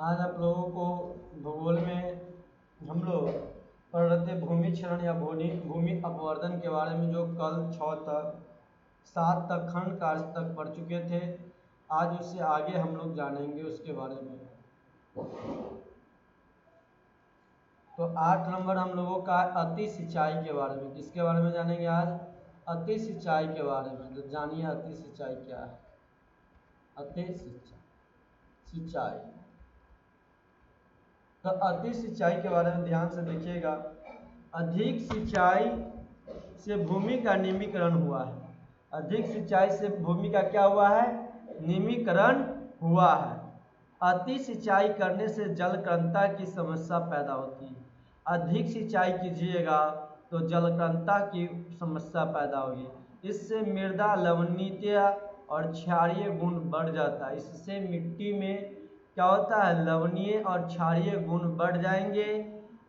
आज आप लोगों को भूगोल में हम लोग पढ़ रहे थे भूमि क्षरण या भूमि अपवर्तन के बारे में, जो कल 7 तक खंड कार्य तक पढ़ चुके थे। आज उससे आगे हम लोग जानेंगे उसके बारे में। तो 8 नंबर हम लोगों का अति सिंचाई के बारे में। किसके बारे में जानेंगे आज? अति सिंचाई के बारे में। तो जानिए अति सिंचाई क्या है। अति सिंचाई, तो अति सिंचाई के बारे में ध्यान से देखिएगा। अधिक सिंचाई से भूमि का निमीकरण हुआ है। अधिक सिंचाई से भूमि का क्या हुआ है? निमीकरण हुआ है। अति सिंचाई करने से जलकंता की समस्या पैदा होती है। अधिक सिंचाई कीजिएगा तो जलकंता की समस्या पैदा होगी। इससे मृदा लवणीयता और क्षारीय गुण बढ़ जाता है। इससे मिट्टी में क्या होता है? लवणीय और क्षारीय गुण बढ़ जाएंगे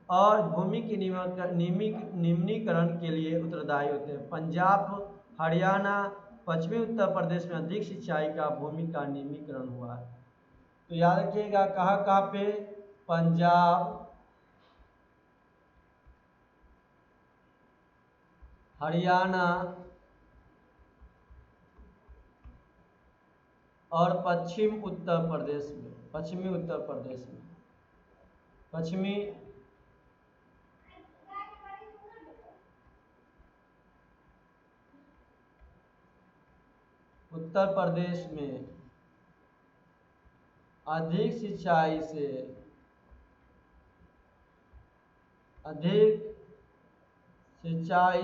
और भूमि के निम्नीकरण के लिए उत्तरदायी होते हैं। पंजाब, हरियाणा, पश्चिमी उत्तर प्रदेश में अधिक सिंचाई का भूमि का निम्नीकरण हुआ है। तो याद रखिएगा कहाँ पे? पंजाब, हरियाणा और पश्चिमी उत्तर प्रदेश में। पश्चिमी उत्तर प्रदेश में अधिक सिंचाई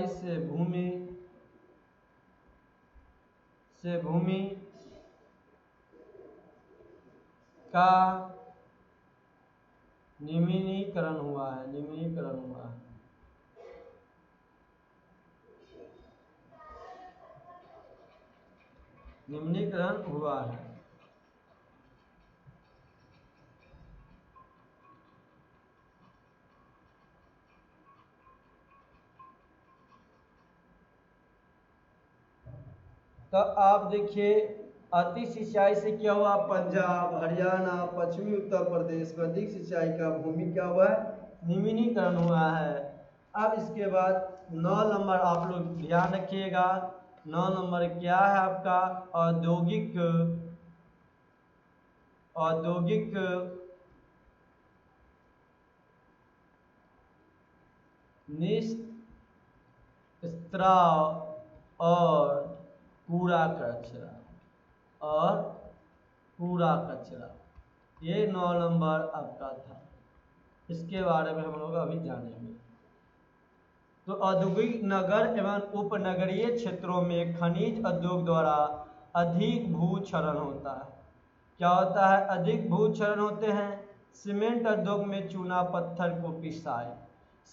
से भूमि का निम्नीकरण हुआ है। तो आप देखिए अति सिंचाई से क्या हुआ? पंजाब, हरियाणा, पश्चिमी उत्तर प्रदेश में अधिक सिंचाई का भूमि क्या हुआ है? निम्नीकरण हुआ है। अब इसके बाद 9 नंबर आप लोग ध्यान रखिएगा। 9 नंबर क्या है आपका? औद्योगिक निस्त्राव और कूड़ा कचरा। ये 9 नंबर आपका था। इसके बारे में हम लोग अभी जानेंगे। तो औद्योगिक नगर एवं उपनगरीय क्षेत्रों में खनिज उद्योग द्वारा अधिक भूक्षरण होता है। क्या होता है? अधिक भूक्षरण होते हैं। सीमेंट उद्योग में चूना पत्थर को पिसाई।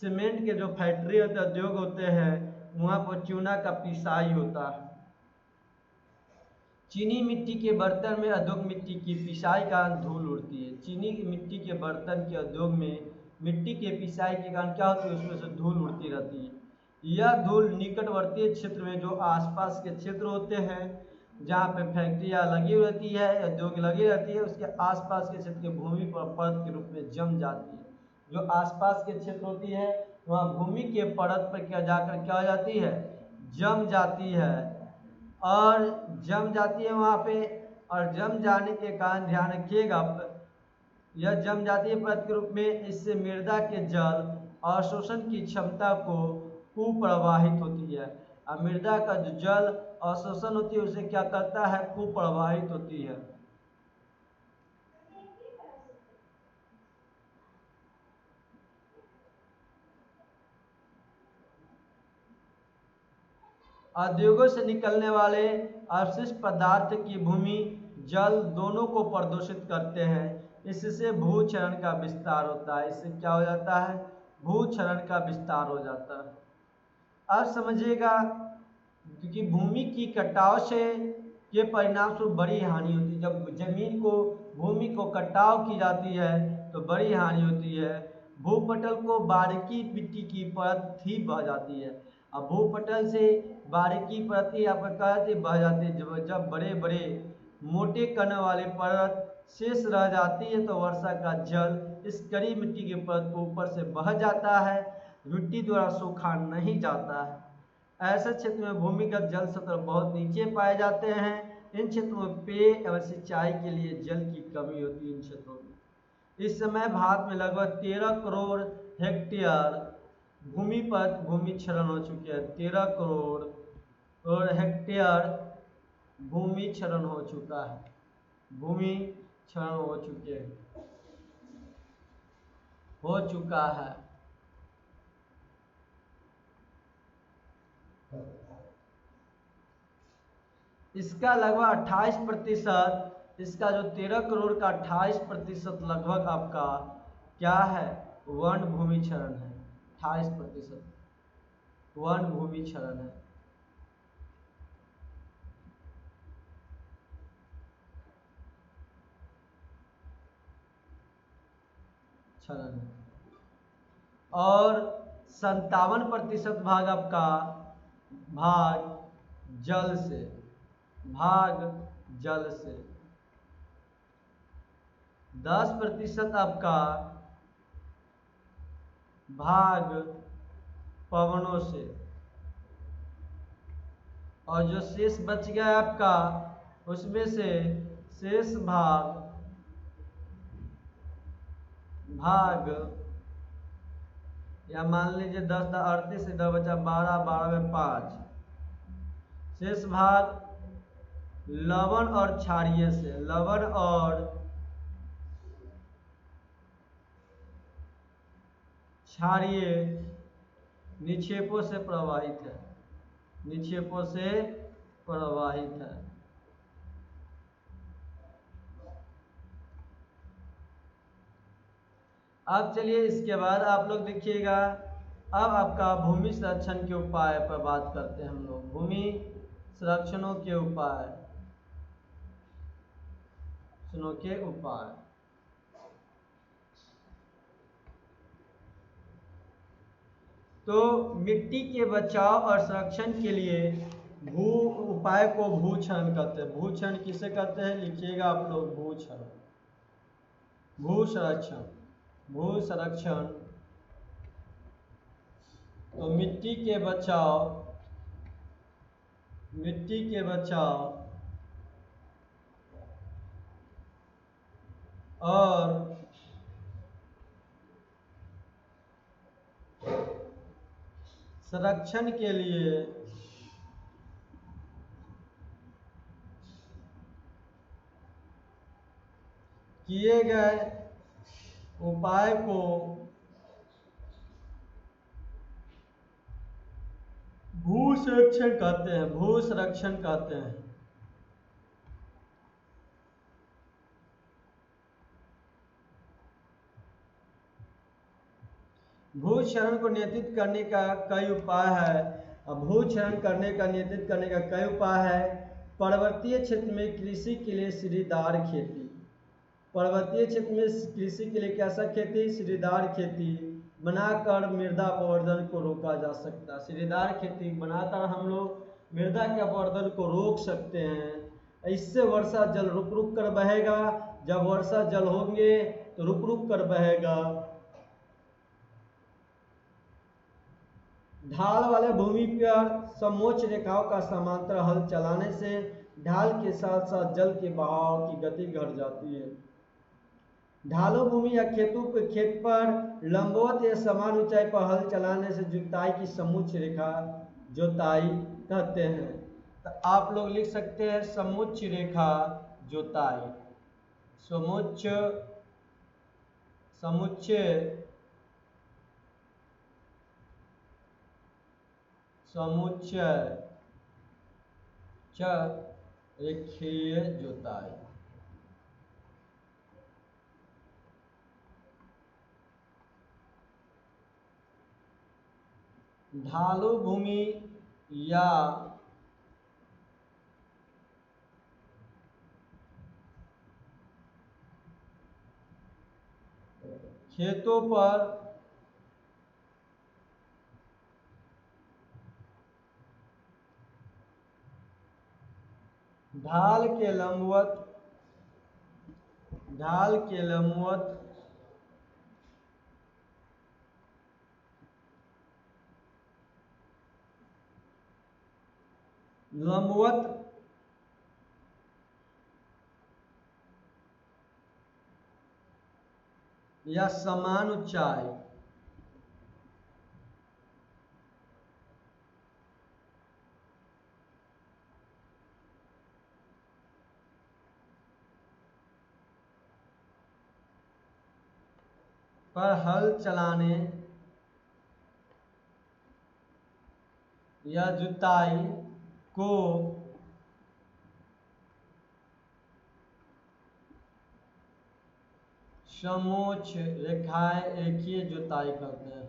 सीमेंट के जो फैक्ट्री होते उद्योग होते हैं वहाँ पर चूना का पिसाई होता है। चीनी मिट्टी के बर्तन में उद्योग मिट्टी की पिसाई का धूल उड़ती है। चीनी मिट्टी के बर्तन के उद्योग में मिट्टी के पिसाई के कारण क्या होती है? उसमें से धूल उड़ती रहती है। यह धूल निकटवर्ती क्षेत्र में जो आसपास के क्षेत्र होते हैं जहाँ पे फैक्ट्रियाँ लगी रहती है, उद्योग लगी रहती है, उसके आसपास के क्षेत्र की भूमि पर परत के रूप में जम जाती है। जो आसपास के क्षेत्र होती है वहाँ भूमि के परत पर क्या जाकर क्या हो जाती है? जम जाती है वहाँ पे। और जम जाने के कारण ध्यान रखिएगा यह जम जाती है परत के रूप में। इससे मृदा के जल अवशोषण की क्षमता को कुप्रवाहित होती है। और मृदा का जो जल अवशोषण होती है उसे क्या करता है? कुप्रवाहित होती है। उद्योगों से निकलने वाले अवशिष्ट पदार्थ की भूमि जल दोनों को प्रदूषित करते हैं। इससे भूक्षरण का विस्तार होता है। इससे क्या हो जाता है? भूक्षरण का विस्तार हो जाता है। अब समझिएगा क्योंकि भूमि की कटाव से के परिणाम स्वरूप बड़ी हानि होती है। जब भूमि को कटाव की जाती है तो बड़ी हानि होती है। भूपटल को बारीकी मिट्टी की परत ही बह जाती है। अब भूपटल से बारीकी परत ही बह जाती है। जब बड़े बड़े मोटे कण वाले परत शेष रह जाती है तो वर्षा का जल इस कड़ी मिट्टी के परत को ऊपर से बह जाता है, मिट्टी द्वारा सूखा नहीं जाता है। ऐसे क्षेत्र में भूमिगत जल स्तर बहुत नीचे पाए जाते हैं। इन क्षेत्रों में पेय एवं सिंचाई के लिए जल की कमी होती है। इन क्षेत्रों में इस समय भारत में लगभग 13 करोड़ हेक्टेयर भूमि क्षरण हो चुके हैं। 13 करोड़ हेक्टेयर भूमि क्षरण हो चुका है, भूमि क्षरण हो चुका है। इसका लगभग 28%, इसका जो 13 करोड़ का 28% लगभग आपका क्या है, वन भूमि क्षरण है। 28% वन भूमि क्षरण है। और 57% भाग आपका जल से, 10% आपका भाग पवनों से, और जो शेष बच गया आपका उसमें से शेष भाग या मान लीजिए 10 38 से 10 बचा 12, 12 में 5, शेष भाग लवण और क्षारीय से, लवण और क्षारीय निक्षेपों से प्रवाहित है, निक्षेपों से प्रवाहित है। अब चलिए इसके बाद आप लोग देखिएगा, अब आपका भूमि संरक्षण के उपाय पर बात करते हैं हम लोग। भूमि संरक्षणों के उपाय, तो मिट्टी के बचाव और संरक्षण के लिए उपाय को भूक्षरण कहते हैं। भूक्षरण किसे कहते हैं, लिखिएगा आप लोग, भू संरक्षण। तो मिट्टी के बचाव और संरक्षण के लिए किए गए उपाय को भू संरक्षण कहते हैं। भूक्षरण को नियंत्रित करने का कई उपाय है। भूक्षरण करने का नियंत्रित करने का कई उपाय है। पर्वतीय क्षेत्र में कृषि के लिए सीढ़ीदार खेती, पर्वतीय क्षेत्र में कृषि के लिए कैसा खेती, सीढ़ीदार खेती बनाकर मृदा अपवर्तन को रोका जा सकता है। सीढ़ीदार खेती बनाकर हम लोग मृदा के अपवर्तन को रोक सकते हैं। इससे वर्षा जल रुक रुक कर बहेगा। जब वर्षा जल होंगे तो रुक रुक कर बहेगा। ढाल वाले भूमि पर समोच्च रेखाओं का समांतर हल चलाने से ढाल के साथ साथ जल के बहाव की गति घट जाती है। ढालू भूमि या खेत पर लंबवत या समान ऊंचाई पर हल चलाने से जुताई की समोच्च रेखा जोताई कहते हैं। तो आप लोग लिख सकते हैं समोच्च रेखा जोताई, समुच्चय रेखीय जोताई। ढालू भूमि या खेतों पर ढाल के लंबवत ढाल के लंबवत या समान ऊंचाई पर हल चलाने या जुताई को समोच्च रेखाएं एक ही जुताई कहते हैं।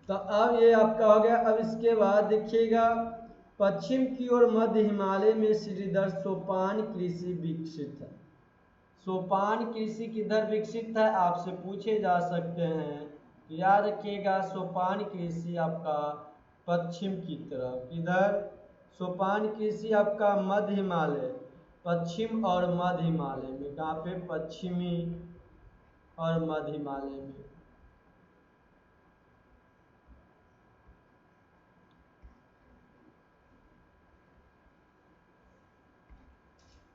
तो अब ये आपका हो गया। अब इसके बाद देखिएगा, पश्चिम की ओर मध्य हिमालय में श्रीधर सोपान कृषि विकसित है। सोपान कृषि किधर विकसित है आपसे पूछे जा सकते हैं। याद रखिएगा, सोपान कृषि आपका पश्चिम की तरफ, किधर? सोपान कृषि आपका मध्य हिमालय, पश्चिम और मध्य हिमालय में। कहाँ पे? पश्चिमी और मध्य हिमालय में।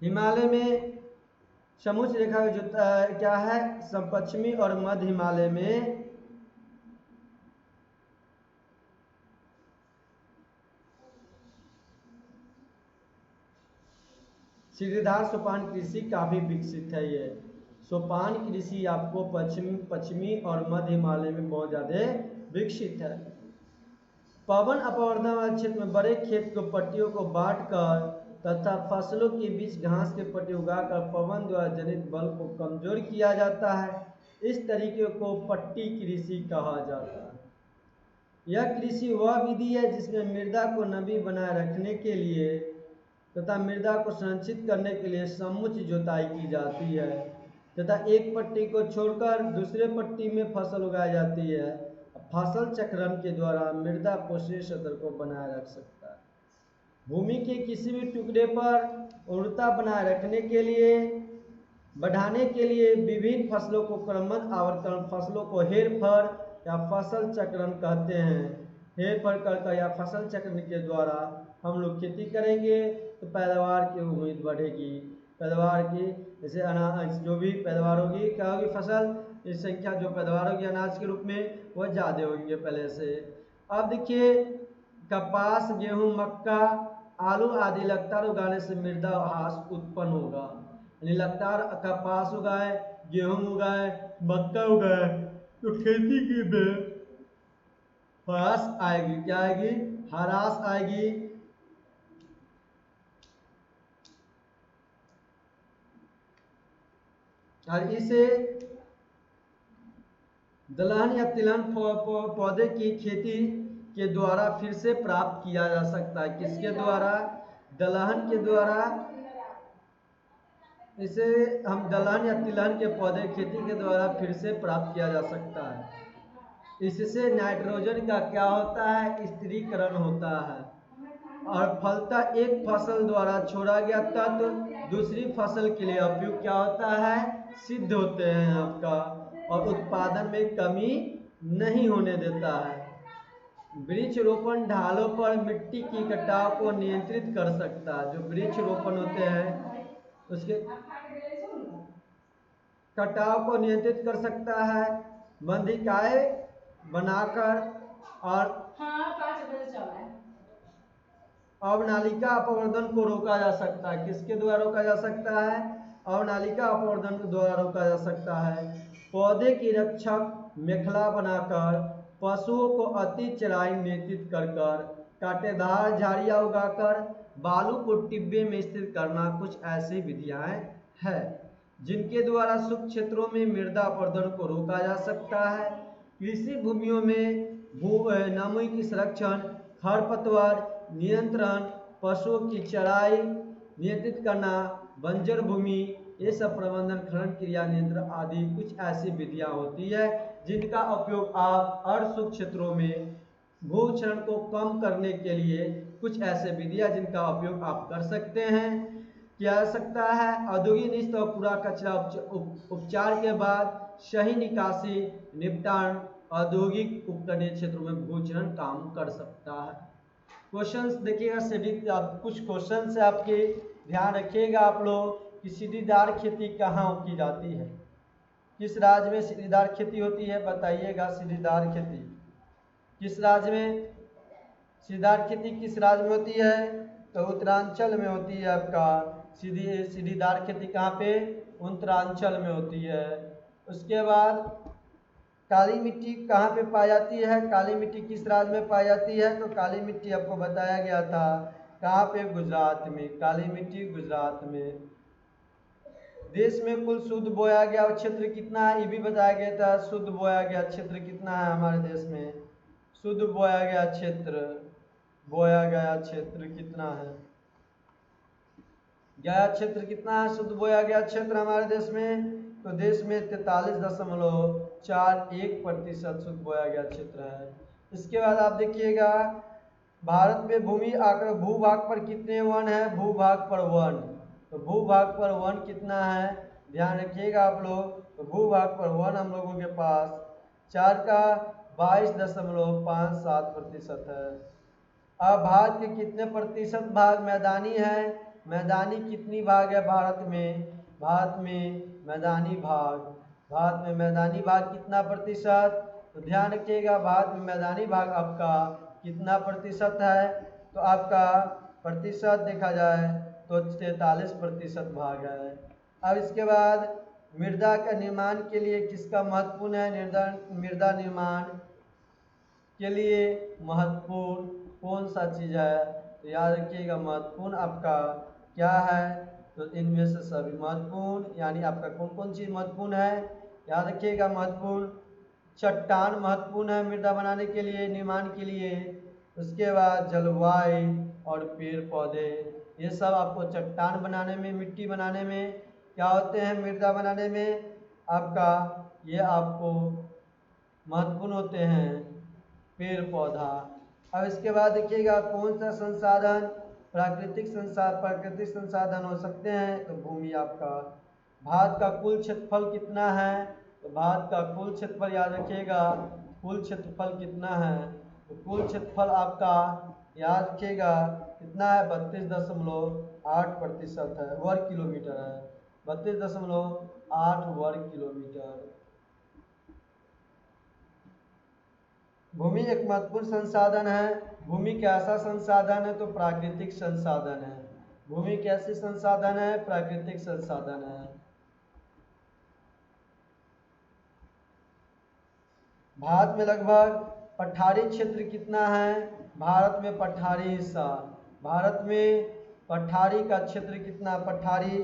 हिमालय में समोच्च रेखा जो क्या है, सब पश्चिमी और मध्य हिमालय में सीढ़ीदार सोपान कृषि काफी विकसित है। ये सोपान कृषि आपको पश्चिमी और मध्य हिमालय में बहुत ज्यादा विकसित है। पवन अपवर्तन वाले क्षेत्र में बड़े खेत को पट्टियों को बांटकर तथा फसलों के बीच घास के पट्टी उगाकर पवन द्वारा जनित बल को कमजोर किया जाता है। इस तरीके को पट्टी कृषि कहा जाता है। यह कृषि वह विधि है जिसमें मृदा को नमी बनाए रखने के लिए तथा मृदा को संरक्षित करने के लिए समुच्च जुताई की जाती है तथा एक पट्टी को छोड़कर दूसरे पट्टी में फसल उगाई जाती है। फसल चक्रण के द्वारा मृदा पोषक स्तर को बनाए रख सकता है। भूमि के किसी भी टुकड़े पर उर्वरता बनाए रखने के लिए, बढ़ाने के लिए विभिन्न फसलों को क्रमबद्ध आवर्तन फसलों को हेरफेर या फसल चक्रण कहते हैं। हेरफेर कर या फसल चक्रण के द्वारा हम लोग खेती करेंगे तो पैदावार की उम्मीद बढ़ेगी। पैदावार की जैसे अनाज जो भी पैदावार होगी, क्या होगी? फसल की संख्या जो पैदावार होगी अनाज के रूप में वह ज़्यादा होंगे पहले से। अब देखिए, कपास, गेहूं, मक्का, आलू आदि लगातार उगाने से मृदा ह्रास उत्पन्न होगा। यानी लगातार कपास उगाए, गेहूं उगाए, मक्का उगाए तो खेती की में ह्रास आएगी। क्या आएगी? ह्रास आएगी। और इसे दलहन या तिलहन पौधे की खेती के द्वारा फिर से प्राप्त किया जा सकता है। किसके द्वारा? दलहन के द्वारा। इसे हम दलहन या तिलहन के पौधे खेती के द्वारा फिर से प्राप्त किया जा सकता है। इससे नाइट्रोजन का क्या होता है? स्थिरीकरण होता है और फलतः एक फसल द्वारा छोड़ा गया तत्व दूसरी फसल के लिए उपयुक्त क्या होता है? सिद्ध होते हैं आपका, और उत्पादन में कमी नहीं होने देता है। वृक्ष रोपण ढालों पर मिट्टी की कटाव को नियंत्रित कर सकता है। जो वृक्ष रोपण होते हैं उसके कटाव को नियंत्रित कर सकता है, बंधिकाएं बनाकर, और अवनालिका अपवर्तन को रोका जा सकता है। किसके द्वारा रोका जा सकता है? अवनालिका अपवर्तन के द्वारा रोका जा सकता है। पौधे की रक्षक मेखला बनाकर, पशुओं को अति चराई नियंत्रित कर कर, कांटेदार झाड़ियां उगाकर बालू को टिब्बे में स्थिर करना, कुछ ऐसी विधियां हैं जिनके द्वारा सूक्ष्म क्षेत्रों में मृदा अपवर्तन को रोका जा सकता है। कृषि भूमियों में नमी की संरक्षण, खरपतवार नियंत्रण, पशुओं की चराई नियंत्रित करना, बंजर भूमि ये सब प्रबंधन, खनन क्रिया नियंत्रण आदि कुछ ऐसी विधियां होती है जिनका उपयोग आप अर्ध क्षेत्रों में भू क्षरण को कम करने के लिए कुछ ऐसे विधियां जिनका उपयोग आप कर सकते हैं। किया जा सकता है औद्योगिक निष्ठ और कूड़ा कचरा उपचार के बाद सही निकासी निपटान औद्योगिक उपकरणीय क्षेत्रों में भू क्षरण काम कर सकता है। क्वेश्चंस देखिएगा, सीढ़ी कुछ क्वेश्चन है आपके, ध्यान रखिएगा आप लोग कि सीढ़ीदार खेती कहाँ की जाती है, किस राज्य में सीढ़ीदार खेती होती है, बताइएगा। सीढ़ीदार खेती किस राज्य में, सीढ़ीदार खेती किस राज्य में होती है, तो उत्तरांचल में होती है आपका। सीढ़ीदार खेती कहाँ पे, उत्तरांचल में होती है। उसके बाद काली मिट्टी कहाँ पे पाई जाती है, काली मिट्टी किस राज्य में पाई जाती है, तो काली मिट्टी आपको बताया गया था कहाँ पे, गुजरात में। काली मिट्टी गुजरात में। देश में कुल शुद्ध बोया गया क्षेत्र कितना है, ये भी बताया गया था। शुद्ध बोया गया क्षेत्र कितना है हमारे देश में, शुद्ध बोया गया क्षेत्र कितना है, गया क्षेत्र कितना है, शुद्ध बोया गया क्षेत्र हमारे देश में, तो देश में 43.41% शुद्ध बोया गया क्षेत्र है। इसके बाद आप देखिएगा भारत में भूमि आकर भूभाग पर कितने वन है, भूभाग पर वन, तो भूभाग पर वन कितना है, ध्यान रखिएगा आप लोग। तो भूभाग पर वन हम लोगों के पास 4 का 22.57% है। अब भारत के कितने प्रतिशत भाग मैदानी है, मैदानी कितनी भाग है भारत में, भारत में मैदानी भाग कितना प्रतिशत, तो ध्यान रखिएगा भारत में मैदानी भाग आपका कितना प्रतिशत है, तो आपका प्रतिशत देखा जाए तो 43% भाग है। अब इसके बाद मृदा का निर्माण के लिए किसका महत्वपूर्ण है, मृदा निर्माण के लिए महत्वपूर्ण कौन सा चीज़ है, तो याद रखिएगा महत्वपूर्ण आपका क्या है, तो इनमें से सभी महत्वपूर्ण, यानी आपका कौन कौन चीज़ महत्वपूर्ण है, याद रखिएगा महत्वपूर्ण चट्टान महत्वपूर्ण है मृदा बनाने के लिए, निर्माण के लिए। उसके बाद जलवायु और पेड़ पौधे, ये सब आपको चट्टान बनाने में, मिट्टी बनाने में क्या होते हैं, मृदा बनाने में आपका ये आपको महत्वपूर्ण होते हैं पेड़ पौधा। अब इसके बाद देखिएगा कौन सा संसाधन प्राकृतिक संसाधन हो सकते हैं, तो भूमि आपका। भारत का कुल क्षेत्रफल कितना है, तो भारत का कुल क्षेत्रफल याद रखिएगा, कुल क्षेत्रफल कितना है, तो कुल क्षेत्रफल आपका याद रखिएगा कितना है, 32.8% है, वर्ग किलोमीटर है, 32.8 वर्ग किलोमीटर। भूमि एक महत्वपूर्ण संसाधन है। भूमि कैसा संसाधन है, तो प्राकृतिक संसाधन है। भूमि कैसे संसाधन है, प्राकृतिक संसाधन है। भारत में लगभग पठारी क्षेत्र कितना है, भारत में पठारी हिस्सा, भारत में पठारी का क्षेत्र कितना, पठारी,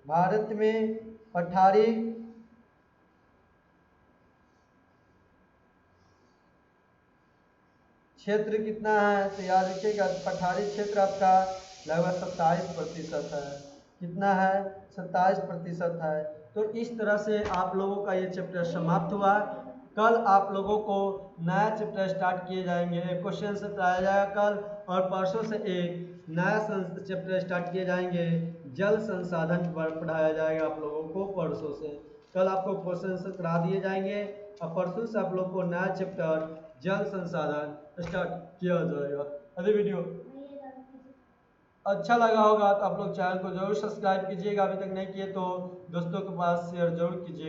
भारत में पठारी क्षेत्र कितना है, तो याद रखिएगा पठारी क्षेत्र आपका लगभग 27% है, कितना है, 27% है। तो इस तरह से आप लोगों का ये चैप्टर समाप्त हुआ। कल आप लोगों को नया चैप्टर स्टार्ट किए जाएंगे, एक क्वेश्चन से आया जाएगा कल, और परसों से एक नया चैप्टर स्टार्ट किए जाएंगे, जल संसाधन पर पढ़ाया जाएगा आप लोगों को परसों से। कल आपको क्वेश्चन से करा दिए जाएंगे और परसों से आप लोग को नया चैप्टर जल संसाधन स्टार्ट किया जाएगा। अरे वीडियो अच्छा लगा होगा तो आप लोग चैनल को जरूर सब्सक्राइब कीजिएगा, अभी तक नहीं किए तो दोस्तों के पास शेयर जरूर कीजिएगा।